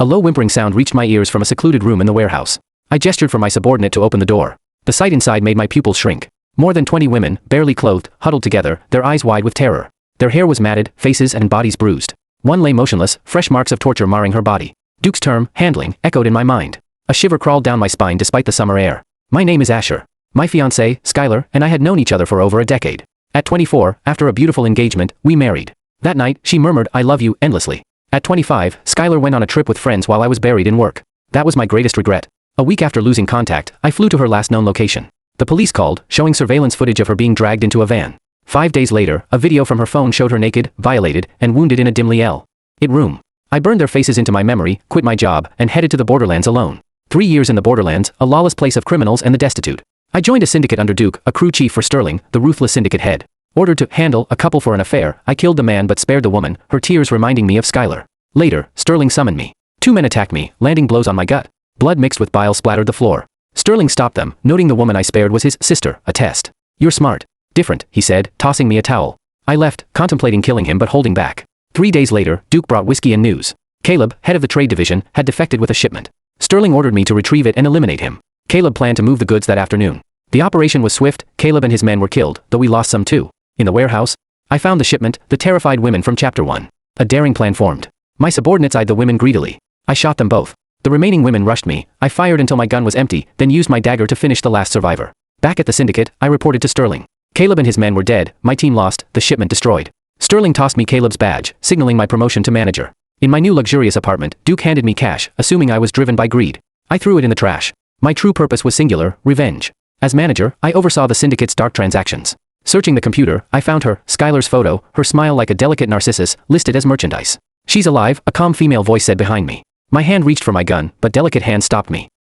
A low whimpering sound reached my ears from a secluded room in the warehouse. I gestured for my subordinate to open the door. The sight inside made my pupils shrink. More than 20 women, barely clothed, huddled together, their eyes wide with terror. Their hair was matted, faces and bodies bruised. One lay motionless, fresh marks of torture marring her body. Duke's term, handling, echoed in my mind. A shiver crawled down my spine despite the summer air. My name is Asher. My fiancée, Skylar, and I had known each other for over a decade. At 24, after a beautiful engagement, we married. That night, she murmured, "I love you," endlessly. At 25, Skylar went on a trip with friends while I was buried in work. That was my greatest regret. A week after losing contact, I flew to her last known location. The police called, showing surveillance footage of her being dragged into a van. 5 days later, a video from her phone showed her naked, violated, and wounded in a dimly lit room. I burned their faces into my memory, quit my job, and headed to the Borderlands alone. 3 years in the Borderlands, a lawless place of criminals and the destitute. I joined a syndicate under Duke, a crew chief for Sterling, the ruthless syndicate head. Ordered to handle a couple for an affair, I killed the man but spared the woman, her tears reminding me of Skylar. Later, Sterling summoned me. 2 men attacked me, landing blows on my gut. Blood mixed with bile splattered the floor. Sterling stopped them, noting the woman I spared was his sister, a test. "You're smart. Different," he said, tossing me a towel. I left, contemplating killing him but holding back. 3 days later, Duke brought whiskey and news. Caleb, head of the trade division, had defected with a shipment. Sterling ordered me to retrieve it and eliminate him. Caleb planned to move the goods that afternoon. The operation was swift. Caleb and his men were killed, though we lost some too. In the warehouse, I found the shipment, the terrified women from Chapter 1. A daring plan formed. My subordinates eyed the women greedily. I shot them both. The remaining women rushed me. I fired until my gun was empty, then used my dagger to finish the last survivor. Back at the syndicate, I reported to Sterling. Caleb and his men were dead, my team lost, the shipment destroyed. Sterling tossed me Caleb's badge, signaling my promotion to manager. In my new luxurious apartment, Duke handed me cash, assuming I was driven by greed. I threw it in the trash. My true purpose was singular, revenge. As manager, I oversaw the syndicate's dark transactions. Searching the computer, I found her, Skylar's photo, her smile like a delicate narcissus, listed as merchandise. "She's alive," a calm female voice said behind me. My hand reached for my gun, but delicate hands stopped me.